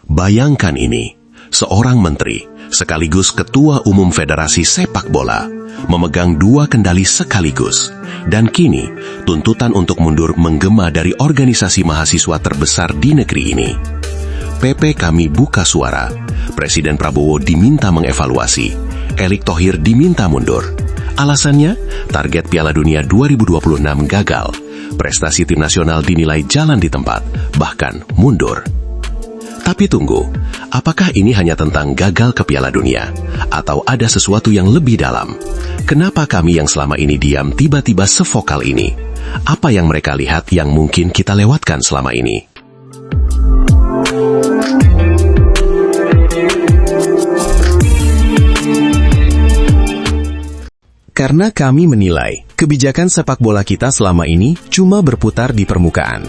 Bayangkan ini, seorang menteri sekaligus ketua umum Federasi Sepak Bola memegang dua kendali sekaligus. Dan kini, tuntutan untuk mundur menggema dari organisasi mahasiswa terbesar di negeri ini. PP Kami buka suara, Presiden Prabowo diminta mengevaluasi, Erick Thohir diminta mundur. Alasannya, target Piala Dunia 2026 gagal, prestasi tim nasional dinilai jalan di tempat, bahkan mundur. Tapi tunggu, apakah ini hanya tentang gagal ke Piala Dunia? Atau ada sesuatu yang lebih dalam? Kenapa kami yang selama ini diam tiba-tiba sevokal ini? Apa yang mereka lihat yang mungkin kita lewatkan selama ini? Karena kami menilai kebijakan sepak bola kita selama ini cuma berputar di permukaan.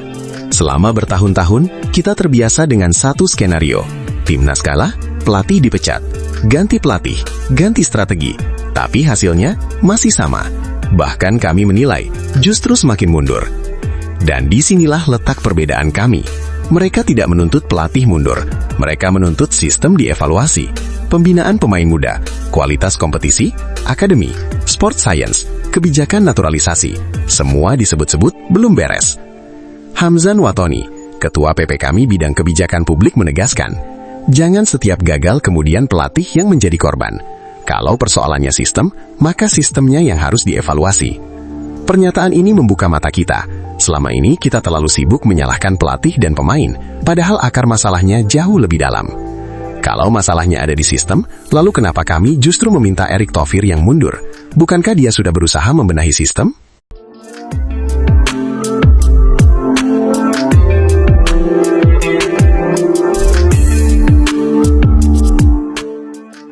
Selama bertahun-tahun, kita terbiasa dengan satu skenario. Timnas kalah, pelatih dipecat. Ganti pelatih, ganti strategi. Tapi hasilnya masih sama. Bahkan kami menilai justru semakin mundur. Dan disinilah letak perbedaan kami. Mereka tidak menuntut pelatih mundur. Mereka menuntut sistem dievaluasi. Pembinaan pemain muda, kualitas kompetisi, akademi, sport science, kebijakan naturalisasi. Semua disebut-sebut belum beres. Hamzan Watoni, Ketua PP Kami bidang kebijakan publik menegaskan, jangan setiap gagal kemudian pelatih yang menjadi korban. Kalau persoalannya sistem, maka sistemnya yang harus dievaluasi. Pernyataan ini membuka mata kita. Selama ini kita terlalu sibuk menyalahkan pelatih dan pemain, padahal akar masalahnya jauh lebih dalam. Kalau masalahnya ada di sistem, lalu kenapa kami justru meminta Erick Thohir yang mundur? Bukankah dia sudah berusaha membenahi sistem?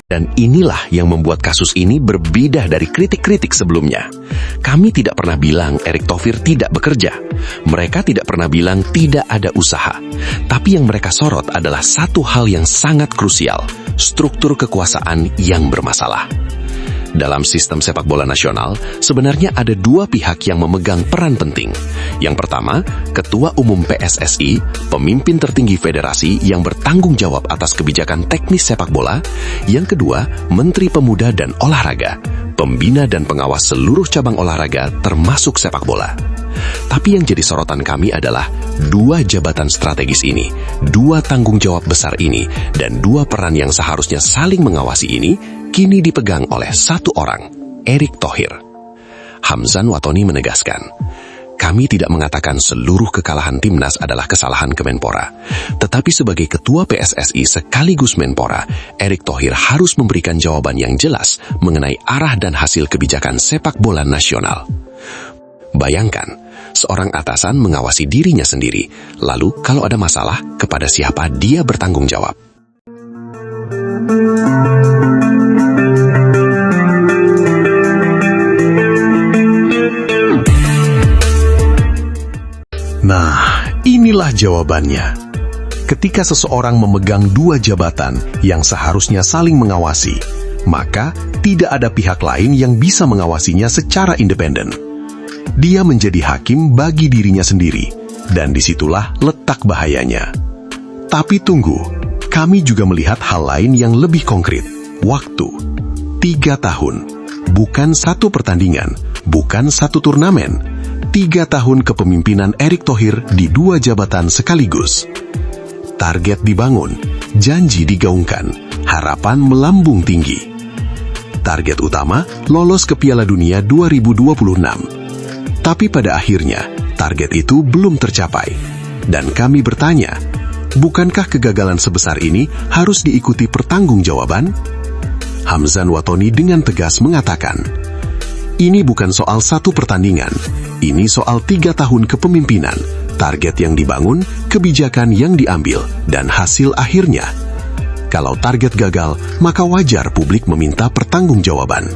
Dan inilah yang membuat kasus ini berbeda dari kritik-kritik sebelumnya. Kami tidak pernah bilang Erick Thohir tidak bekerja. Mereka tidak pernah bilang tidak ada usaha. Tapi yang mereka sorot adalah satu hal yang sangat krusial, struktur kekuasaan yang bermasalah. Dalam sistem sepak bola nasional, sebenarnya ada dua pihak yang memegang peran penting. Yang pertama, Ketua Umum PSSI, pemimpin tertinggi federasi yang bertanggung jawab atas kebijakan teknis sepak bola. Yang kedua, Menteri Pemuda dan Olahraga, pembina dan pengawas seluruh cabang olahraga termasuk sepak bola. Tapi yang jadi sorotan kami adalah dua jabatan strategis ini, dua tanggung jawab besar ini, dan dua peran yang seharusnya saling mengawasi ini, kini dipegang oleh satu orang, Erick Thohir. Hamzan Watoni menegaskan, kami tidak mengatakan seluruh kekalahan timnas adalah kesalahan Kemenpora. Tetapi sebagai ketua PSSI sekaligus Menpora, Erick Thohir harus memberikan jawaban yang jelas mengenai arah dan hasil kebijakan sepak bola nasional. Bayangkan, seorang atasan mengawasi dirinya sendiri, lalu kalau ada masalah, kepada siapa dia bertanggung jawab? Nah, inilah jawabannya. Ketika seseorang memegang dua jabatan yang seharusnya saling mengawasi, maka tidak ada pihak lain yang bisa mengawasinya secara independen. Dia menjadi hakim bagi dirinya sendiri, dan disitulah letak bahayanya. Tapi tunggu, kami juga melihat hal lain yang lebih konkret. Waktu. 3 tahun. Bukan satu pertandingan, bukan satu turnamen. 3 tahun kepemimpinan Erick Thohir di dua jabatan sekaligus. Target dibangun, janji digaungkan, harapan melambung tinggi. Target utama, lolos ke Piala Dunia 2026. Tapi pada akhirnya, target itu belum tercapai. Dan kami bertanya, bukankah kegagalan sebesar ini harus diikuti pertanggungjawaban? Hamzan Watoni dengan tegas mengatakan, ini bukan soal satu pertandingan, ini soal 3 tahun kepemimpinan, target yang dibangun, kebijakan yang diambil, dan hasil akhirnya. Kalau target gagal, maka wajar publik meminta pertanggungjawaban.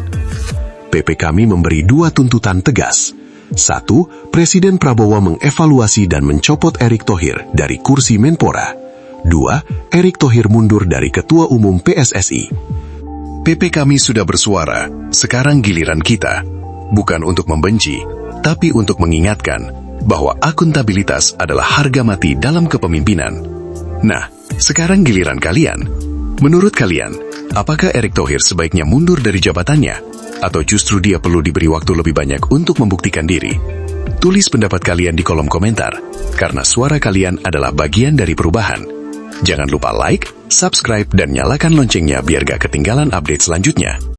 PP Kami memberi 2 tuntutan tegas. 1. Presiden Prabowo mengevaluasi dan mencopot Erick Thohir dari kursi Menpora. 2. Erick Thohir mundur dari Ketua Umum PSSI. PP Kami sudah bersuara, sekarang giliran kita. Bukan untuk membenci, tapi untuk mengingatkan bahwa akuntabilitas adalah harga mati dalam kepemimpinan. Nah, sekarang giliran kalian. Menurut kalian, apakah Erick Thohir sebaiknya mundur dari jabatannya? Atau justru dia perlu diberi waktu lebih banyak untuk membuktikan diri? Tulis pendapat kalian di kolom komentar, karena suara kalian adalah bagian dari perubahan. Jangan lupa like, subscribe, dan nyalakan loncengnya biar gak ketinggalan update selanjutnya.